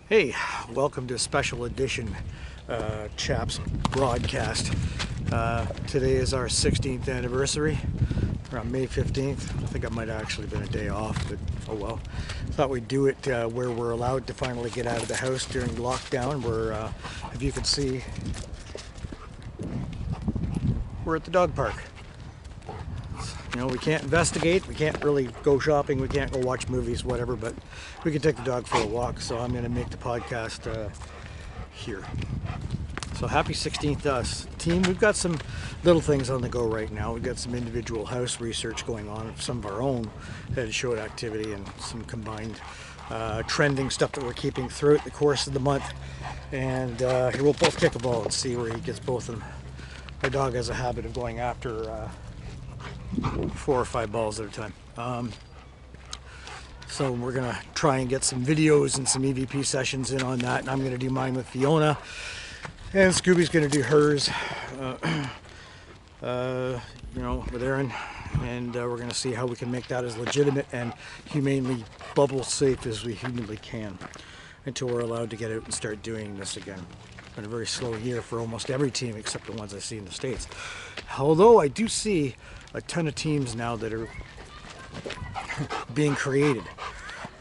Hey, welcome to a special edition CHAPS broadcast. Today is our 16th anniversary, around May 15th. I think I might have actually been a day off, but oh well. Thought we'd do it where we're allowed to finally get out of the house during lockdown. If you can see, we're at the dog park. You know, we can't investigate, we can't really go shopping, we can't go watch movies, whatever, but we can take the dog for a walk, so I'm going to make the podcast here. So happy 16th to us. Team, we've got some little things on the go right now. We've got some individual house research going on, some of our own head show activity and some combined trending stuff that we're keeping throughout the course of the month. And here we'll both kick a ball and see where he gets both of them. My dog has a habit of going after 4 or 5 balls at a time. So we're gonna try and get some videos and some EVP sessions in on that, and I'm gonna do mine with Fiona, and Scooby's gonna do hers, you know, with Aaron, and we're gonna see how we can make that as legitimate and humanely bubble safe as we humanly can until we're allowed to get out and start doing this again. It's been a very slow year for almost every team except the ones I see in the States. Although I do see a ton of teams now that are being created.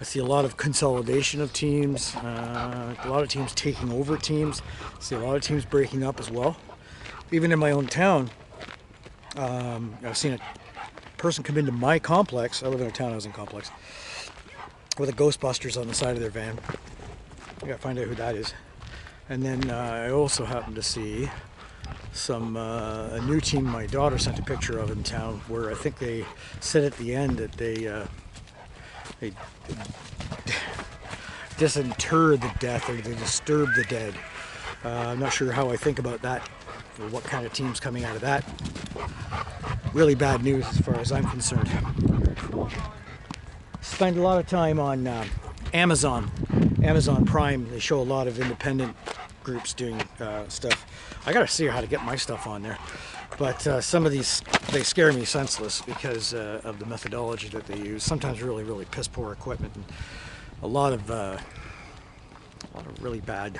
I see a lot of consolidation of teams, a lot of teams taking over teams. I see a lot of teams breaking up as well. Even in my own town, I've seen a person come into my complex. I live in a townhousing complex with a Ghostbusters on the side of their van. I gotta find out who that is. And then I also happened to see a new team my daughter sent a picture of in town, where I think they said at the end that they disinter the death, or they disturb the dead. I'm not sure how I think about that, or what kind of team's coming out of that. Really bad news as far as I'm concerned. Spend a lot of time on Amazon Prime. They show a lot of independent groups doing stuff. I gotta see how to get my stuff on there, but some of these, they scare me senseless because of the methodology that they use. Sometimes really piss poor equipment, and a lot of really bad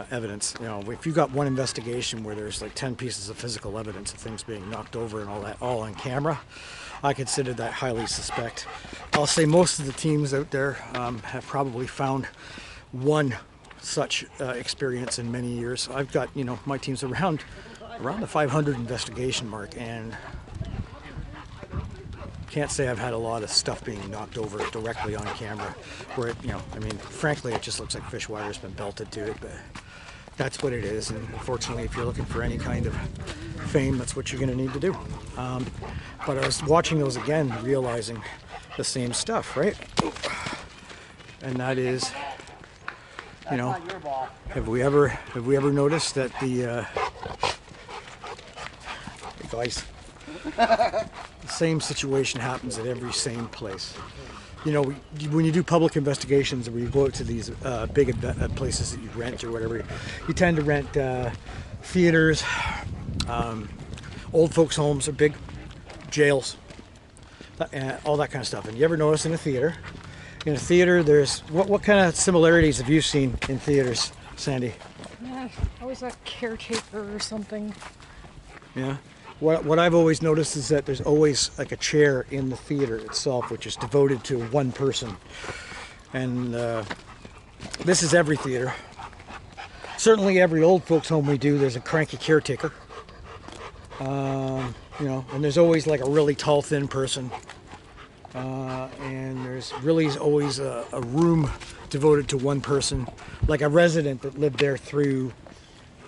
evidence. You know, if you got one investigation where there's like 10 pieces of physical evidence of things being knocked over and all that, all on camera, I consider that highly suspect. I'll say most of the teams out there have probably found one such experience in many years. I've got, you know, my team's around the 500 investigation mark, and can't say I've had a lot of stuff being knocked over directly on camera where it, you know, I mean, frankly, it just looks like fish wire's been belted to it, but that's what it is. And unfortunately, if you're looking for any kind of fame, that's what you're going to need to do. But I was watching those again, realizing the same stuff, right? And that is, you know, have we ever noticed that the same situation happens at every same place? You know, when you do public investigations, or when you go out to these big places that you rent or whatever, you tend to rent theaters, old folks' homes, or big jails, all that kind of stuff. And you ever notice in a theater, there's what kind of similarities have you seen in theaters, Sandy? Yeah, always a caretaker or something. Yeah. What I've always noticed is that there's always like a chair in the theater itself, which is devoted to one person. And this is every theater. Certainly every old folks home we do, there's a cranky caretaker. You know, and there's always like a really tall, thin person. And there's really always a room devoted to one person, like a resident that lived there through,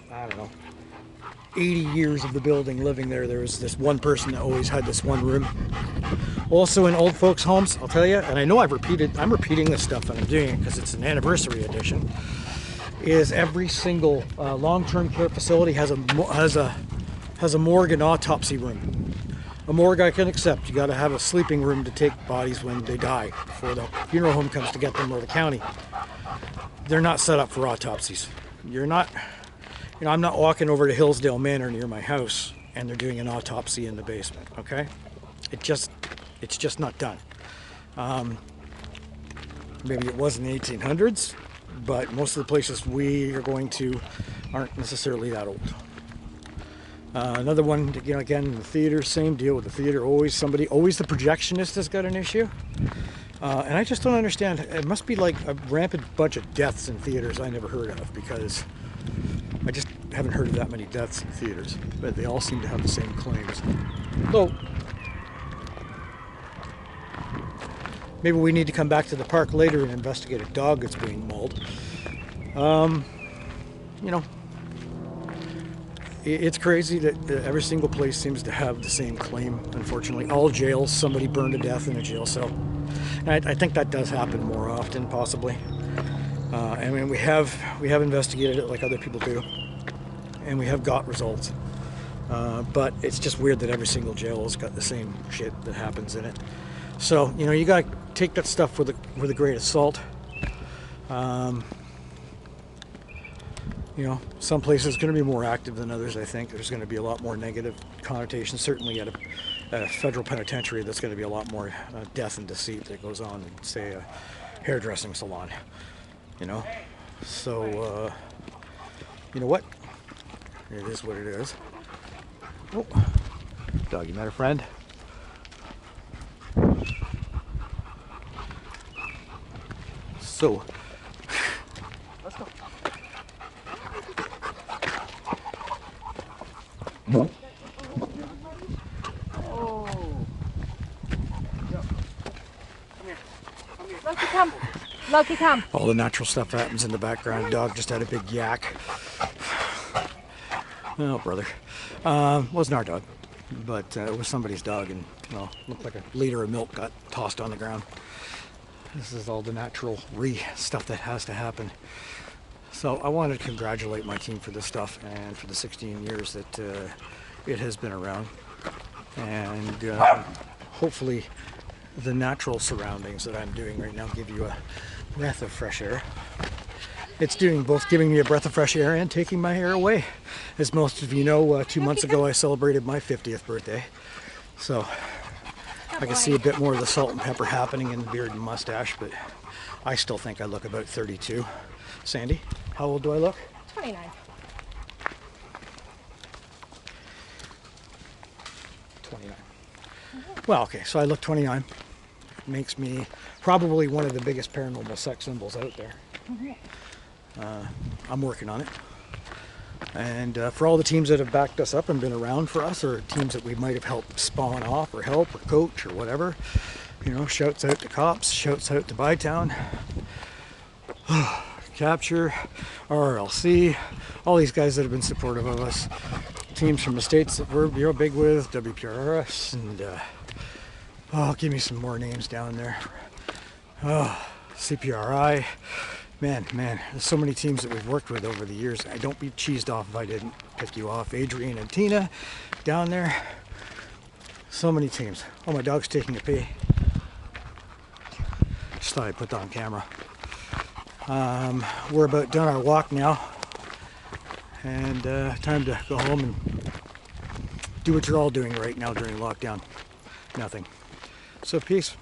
I don't know, 80 years of the building living there. There was this one person that always had this one room. Also in old folks' homes, I'll tell you, and I know I'm repeating this stuff, and I'm doing it because it's an anniversary edition, is every single long-term care facility has a morgue and autopsy room. A morgue I can accept. You got to have a sleeping room to take bodies when they die before the funeral home comes to get them, or the county. They're not set up for autopsies. You're not, you know, I'm not walking over to Hillsdale Manor near my house and they're doing an autopsy in the basement, okay? It's just not done. Maybe it was in the 1800s. but most of the places we are going to aren't necessarily that old. Another one, you know, again, the theater, same deal with the theater. Always the projectionist has got an issue. And I just don't understand. It must be like a rampant bunch of deaths in theaters I never heard of, because I just haven't heard of that many deaths in theaters. But they all seem to have the same claims. So maybe we need to come back to the park later and investigate a dog that's being mauled. You know, it's crazy that every single place seems to have the same claim, unfortunately. All jails, somebody burned to death in a jail cell. And I think that does happen more often, possibly. I mean, we have investigated it like other people do, and we have got results. But it's just weird that every single jail has got the same shit that happens in it. So, you know, you gotta take that stuff with a grain of salt. You know, some places are going to be more active than others. I think there's going to be a lot more negative connotations. Certainly at a federal penitentiary, there's going to be a lot more death and deceit that goes on in, say, a hairdressing salon. You know, so you know what? It is what it is. Oh, doggy met a friend. So, let's go. Oh. Loki, come. Loki, come. All the natural stuff happens in the background. Dog just had a big yak. Oh, brother. Wasn't our dog, but it was somebody's dog, and well, looked like a liter of milk got tossed on the ground. This is all the natural stuff that has to happen. So I wanted to congratulate my team for this stuff and for the 16 years that it has been around. And hopefully the natural surroundings that I'm doing right now give you a breath of fresh air. It's doing both giving me a breath of fresh air and taking my hair away. As most of you know, 2 months ago I celebrated my 50th birthday. So I can see a bit more of the salt and pepper happening in the beard and mustache, but I still think I look about 32. Sandy, how old do I look? 29. 29. Well, okay, so I look 29. Makes me probably one of the biggest paranormal sex symbols out there. I'm working on it. And for all the teams that have backed us up and been around for us, or teams that we might have helped spawn off or help or coach or whatever, you know, shouts out to COPS, shouts out to Bytown, Capture, RLC, all these guys that have been supportive of us. Teams from the states that we're real big with, WPRS, and oh, give me some more names down there. Oh, CPRI. Man, there's so many teams that we've worked with over the years. I don't be cheesed off if I didn't pick you off. Adrian and Tina down there. So many teams. Oh, my dog's taking a pee. Just thought I'd put that on camera. We're about done our walk now. And time to go home and do what you're all doing right now during lockdown. Nothing. So peace.